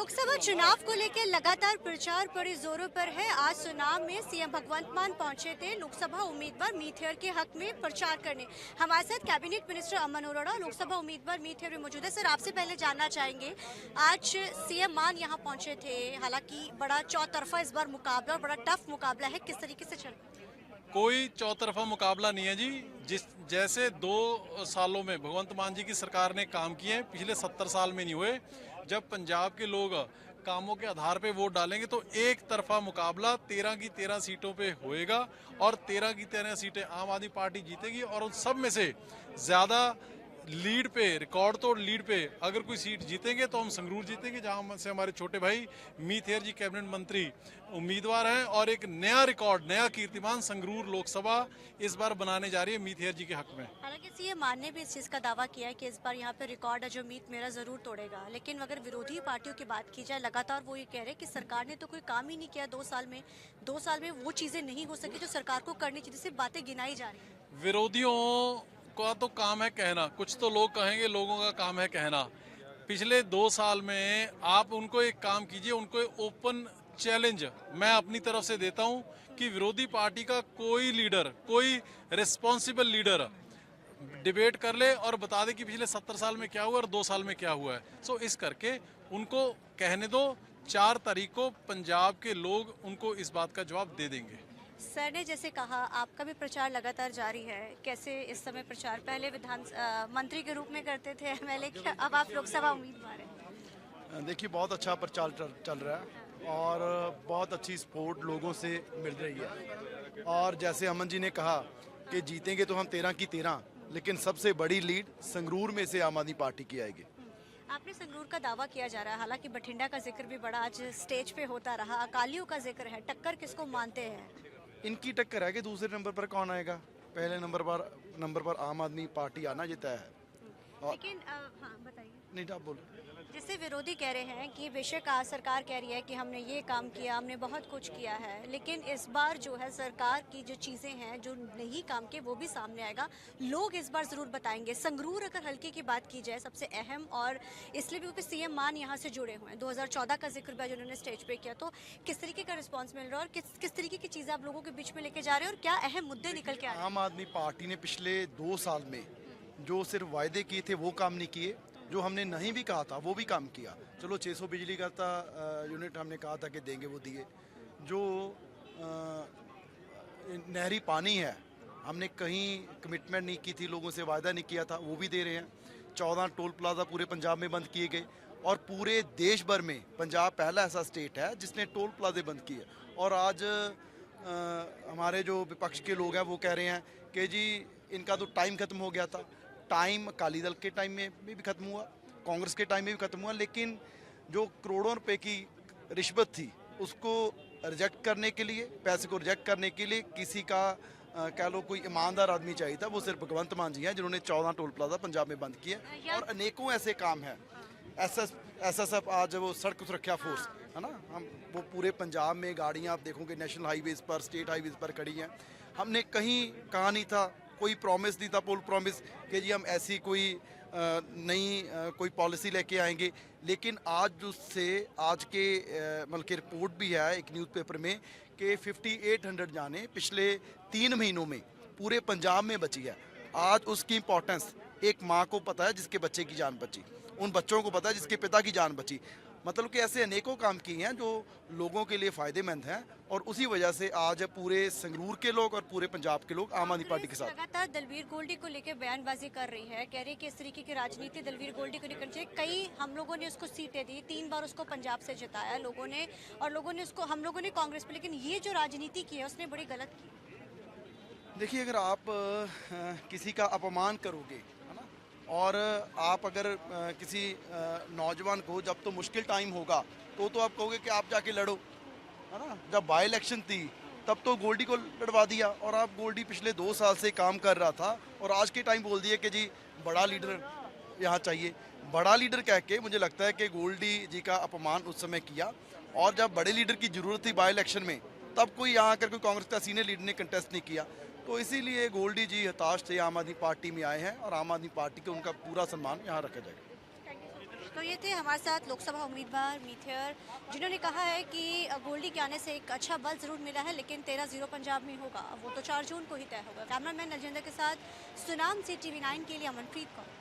लोकसभा चुनाव को लेकर लगातार प्रचार बड़े जोरों पर है। आज सुनाम में सीएम भगवंत मान पहुंचे थे लोकसभा उम्मीदवार मीत हेयर के हक में प्रचार करने। हमारे साथ कैबिनेट मिनिस्टर अमन अरोड़ा लोकसभा उम्मीदवार मीत हेयर में मौजूद है। सर, आपसे पहले जानना चाहेंगे, आज सीएम मान यहां पहुंचे थे, हालांकि बड़ा चौतरफा इस बार मुकाबला, बड़ा टफ मुकाबला है, किस तरीके से चल? कोई चौतरफा मुकाबला नहीं है जी। जैसे 2 सालों में भगवंत मान जी की सरकार ने काम किए, पिछले 70 साल में नहीं हुए। जब पंजाब के लोग कामों के आधार पे वोट डालेंगे तो एक तरफा मुकाबला 13 की 13 सीटों पे होएगा और 13 की 13 सीटें आम आदमी पार्टी जीतेगी। और उन सब में से ज्यादा लीड पे, रिकॉर्ड तोड़ लीड पे अगर कोई सीट जीतेंगे तो हम संगरूर जीतेंगे, जहां से हमारे छोटे भाई मीत हेयर जी कैबिनेट मंत्री उम्मीदवार हैं। और एक नया रिकॉर्ड, नया कीर्तिमान संगरूर लोकसभा इस बार बनाने जा रही है मीत हेयर जी के हक में। हालांकि सीएम मान ने भी इस चीज का दावा किया है कि इस बार यहाँ पे रिकॉर्ड है जो मीत मेरा जरूर तोड़ेगा। लेकिन अगर विरोधी पार्टियों की बात की जाए, लगातार वो ये कह रहे हैं कि सरकार ने तो कोई काम ही नहीं किया 2 साल में। 2 साल में वो चीजें नहीं हो सकी जो सरकार को करनी चाहिए, सिर्फ बातें गिनाई जा रही है। विरोधियों का तो काम है कहना, कुछ तो लोग कहेंगे, लोगों का काम है कहना। पिछले 2 साल में आप उनको एक काम कीजिए, उनको ओपन चैलेंज मैं अपनी तरफ से देता हूं कि विरोधी पार्टी का कोई लीडर, कोई रिस्पॉन्सिबल लीडर डिबेट कर ले और बता दे कि पिछले 70 साल में क्या हुआ और 2 साल में क्या हुआ है। सो इस करके उनको कहने दो, 4 तारीख को पंजाब के लोग उनको इस बात का जवाब दे देंगे। सर ने जैसे कहा, आपका भी प्रचार लगातार जारी है, कैसे इस समय प्रचार? पहले मंत्री के रूप में करते थे एमएलए के, अब आप लोकसभा उम्मीदवार हैं। देखिए, बहुत अच्छा प्रचार चल रहा है और बहुत अच्छी सपोर्ट लोगों से मिल रही है। और जैसे अमन जी ने कहा कि जीतेंगे तो हम 13 की 13, लेकिन सबसे बड़ी लीड संगरूर में से आम आदमी पार्टी की आएगी। आपने संगरूर का दावा किया जा रहा है, हालांकि बठिंडा का जिक्र भी बड़ा आज स्टेज पे होता रहा, अकालियों का जिक्र है, टक्कर किसको मानते हैं? इनकी टक्कर है कि दूसरे नंबर पर कौन आएगा। पहले नंबर पर आम आदमी पार्टी आना जीता है। लेकिन हाँ बताइए। नहीं, आप बोलो। जैसे विरोधी कह रहे हैं कि बेशक सरकार कह रही है कि हमने ये काम किया, हमने बहुत कुछ किया है, लेकिन इस बार जो है सरकार की जो चीज़ें हैं जो नहीं काम किए वो भी सामने आएगा, लोग इस बार ज़रूर बताएंगे। संगरूर अगर हल्के की बात की जाए, सबसे अहम, और इसलिए भी क्योंकि सीएम मान यहाँ से जुड़े हुए हैं, 2014 का जिक्र भी उन्होंने स्टेज पे किया, तो किस तरीके का रिस्पॉन्स मिल रहा है और किस तरीके की चीज़ें आप लोगों के बीच में लेके जा रहे हैं और क्या अहम मुद्दे निकल के आ रहे हैं? आम आदमी पार्टी ने पिछले 2 साल में जो सिर्फ वायदे किए थे वो काम नहीं किए, जो हमने नहीं भी कहा था वो भी काम किया। चलो 600 बिजली का यूनिट हमने कहा था कि देंगे, वो दिए। जो नहरी पानी है, हमने कहीं कमिटमेंट नहीं की थी, लोगों से वायदा नहीं किया था, वो भी दे रहे हैं। 14 टोल प्लाजा पूरे पंजाब में बंद किए गए और पूरे देश भर में पंजाब पहला ऐसा स्टेट है जिसने टोल प्लाजे बंद किए। और आज हमारे जो विपक्ष के लोग हैं वो कह रहे हैं कि जी इनका तो टाइम खत्म हो गया था। टाइम अकाली दल के टाइम में भी खत्म हुआ, कांग्रेस के टाइम में भी खत्म हुआ, लेकिन जो करोड़ों रुपए की रिश्वत थी उसको रिजेक्ट करने के लिए, पैसे को रिजेक्ट करने के लिए किसी का कह लो कोई ईमानदार आदमी चाहिए था, वो सिर्फ भगवंत मान जी हैं जिन्होंने 14 टोल प्लाजा पंजाब में बंद किए। और अनेकों ऐसे काम हैं। एसएसएफ आज वो सड़क सुरक्षा फोर्स है ना, हम वो पूरे पंजाब में गाड़ियाँ आप देखोगे नेशनल हाईवेज पर, स्टेट हाईवेज पर खड़ी हैं। हमने कहीं कहा नहीं था, कोई प्रॉमिस नहीं था, पोल प्रॉमिस कि जी हम ऐसी कोई नई कोई पॉलिसी लेके आएंगे। लेकिन आज उससे आज के मतलब की रिपोर्ट भी है एक न्यूज़पेपर में कि 5800 जाने पिछले 3 महीनों में पूरे पंजाब में बची है। आज उसकी इम्पोर्टेंस एक माँ को पता है जिसके बच्चे की जान बची, उन बच्चों को पता है जिसके पिता की जान बची। मतलब कि ऐसे अनेकों काम किए हैं जो लोगों के लिए फ़ायदेमंद हैं और उसी वजह से आज पूरे संगरूर के लोग और पूरे पंजाब के लोग आम आदमी पार्टी के साथ। लगातार दलवीर गोल्डी को लेकर बयानबाजी कर रही है, कह रही है कि इस तरीके की राजनीति दलवीर गोल्डी को नहीं करनी चाहिए। कई हम लोगों ने उसको सीटें दी, 3 बार उसको पंजाब से जिताया लोगों ने, और लोगों ने उसको, हम लोगों ने कांग्रेस पे, लेकिन ये जो राजनीति की है उसने बड़ी गलत की। देखिए, अगर आप किसी का अपमान करोगे और आप अगर किसी नौजवान को, जब तो मुश्किल टाइम होगा तो आप कहोगे कि आप जाके लड़ो, है ना। जब बाई इलेक्शन थी तब तो गोल्डी को लड़वा दिया, और आप गोल्डी पिछले 2 साल से काम कर रहा था और आज के टाइम बोल दिए कि जी बड़ा लीडर यहाँ चाहिए। बड़ा लीडर कह के मुझे लगता है कि गोल्डी जी का अपमान उस समय किया, और जब बड़े लीडर की ज़रूरत थी बाई इलेक्शन में तब कोई यहाँ आकर कोई कांग्रेस का सीनियर लीडर ने कंटेस्ट नहीं किया। तो इसीलिए गोल्डी जी हताश थे, आम आदमी पार्टी में आए हैं और आम आदमी पार्टी को उनका पूरा सम्मान यहाँ रखा जाएगा। तो ये थे हमारे साथ लोकसभा उम्मीदवार मीठेर, जिन्होंने कहा है कि गोल्डी के आने से एक अच्छा बल जरूर मिला है, लेकिन 13-0 पंजाब में होगा, वो तो 4 जून को ही तय होगा। कैमरामैन नजेंद्र के साथ सुनाम से TV9 के लिए अमनप्रीत कौर।